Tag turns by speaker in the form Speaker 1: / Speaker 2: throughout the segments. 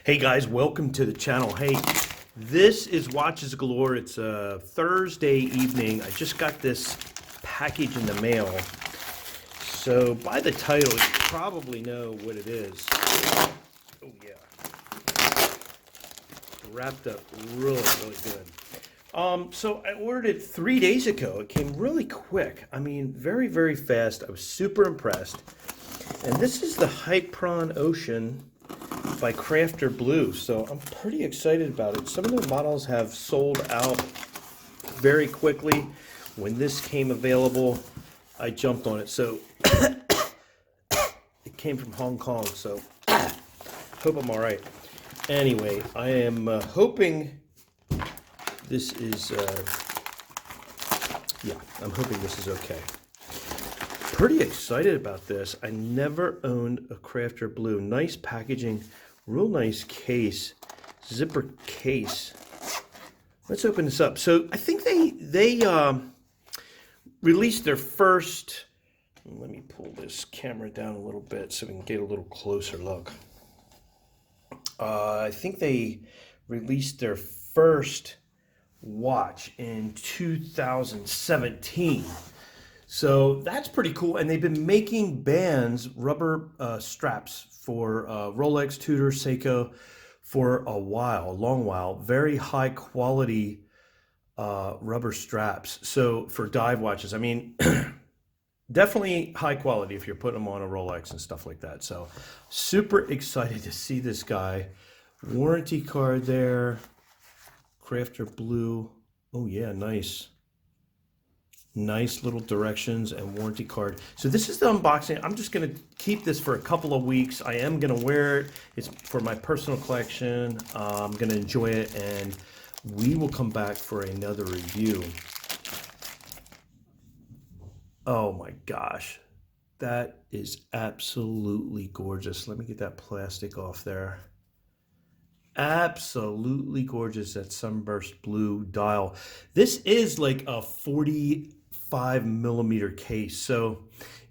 Speaker 1: Hey guys, welcome to the channel. Hey, this is Watches Galore. It's a Thursday evening. I just got this package in the mail. So by the title, you probably know what it is. Oh yeah. Wrapped up really good. So I ordered it 3 days ago. It came really quick. I mean, very, very fast. I was super impressed. And this is the Hyperion Ocean by Crafter Blue, so I'm pretty excited about it. Some of their models have sold out very quickly. When this came available, I jumped on it. So it came from Hong Kong, so hope I'm all right. Anyway, I am hoping this is, I'm hoping this is okay. Pretty excited about this. I never owned a Crafter Blue. Nice packaging. Real nice case, zipper case. Let's open this up. So I think they released their first. Let me pull this camera down a little bit so we can get a little closer look. I think they released their first watch in 2017. So that's pretty cool. And they've been making bands, rubber straps for Rolex, Tudor, Seiko for a long while. Very high quality rubber straps. So for dive watches, I mean, definitely high quality if you're putting them on a Rolex and stuff like that. So super excited to see this guy. Warranty card there. Crafter Blue. Oh yeah, nice. Nice little directions and warranty card. So this is the unboxing. I'm just going to keep this for a couple of weeks. I am going to wear it. It's for my personal collection. I'm going to enjoy it, and we will come back for another review. Oh my gosh. That is absolutely gorgeous. Let me get that plastic off there. Absolutely gorgeous, that sunburst blue dial. This is like a 45mm case, so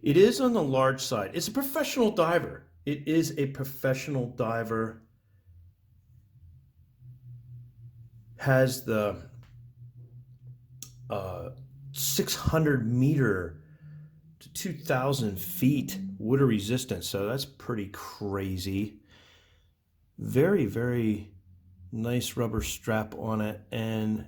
Speaker 1: it is on the large side. It's a professional diver. It is a professional diver. Has the 600-meter to 2,000 feet water resistance, so that's pretty crazy. Very, very nice rubber strap on it, and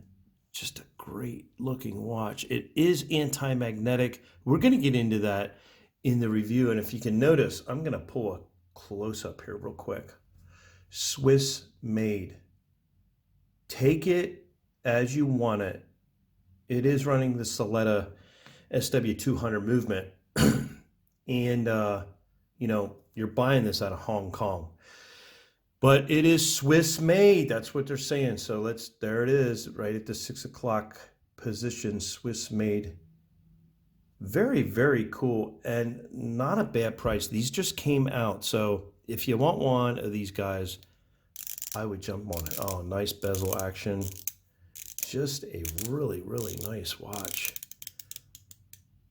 Speaker 1: just a great looking watch. It is anti-magnetic. We're going to get into that in the review, and if you can notice, I'm going to pull a close-up here real quick. Swiss made. Take it as you want it. It is running the Soletta SW200 movement, and you know, you're buying this out of Hong Kong. But it is Swiss made. That's what they're saying. So there it is, right at the 6 o'clock position, Swiss made. Very, very cool, and not a bad price. These just came out. So if you want one of these guys, I would jump on it. Oh, nice bezel action. Just a really, really nice watch.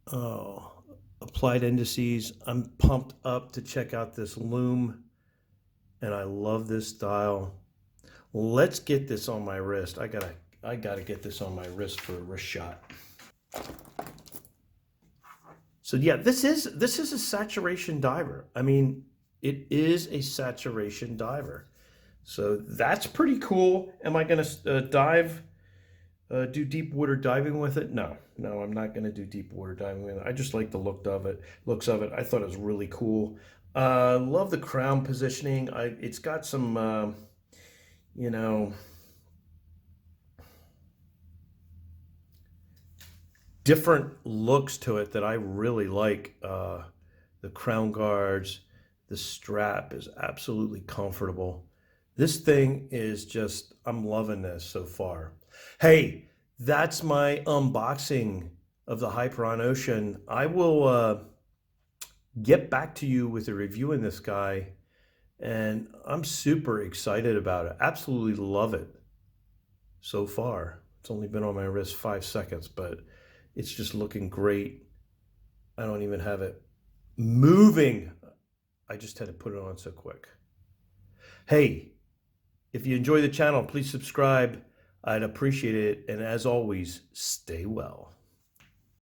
Speaker 1: Oh, applied indices. I'm pumped up to check out this lume. And I love this dial. Let's get this on my wrist. I gotta get this on my wrist for a wrist shot. So yeah, this is a saturation diver. I mean, it is a saturation diver. So that's pretty cool. Am I gonna do deep water diving with it? No, I'm not gonna do deep water diving with it. I just like the looks of it. I thought it was really cool. Love the crown positioning. It's got some, you know, different looks to it that I really like. The crown guards, the strap is absolutely comfortable. This thing is just, I'm loving this so far. Hey, that's my unboxing of the Hyperion Ocean. I will, get back to you with a review in this guy, and I'm super excited about it. Absolutely love it so far. It's only been on my wrist 5 seconds, but it's just looking great. I don't even have it moving. I just had to put it on so quick. Hey, If you enjoy the channel, please subscribe. I'd appreciate it. And as always, stay well.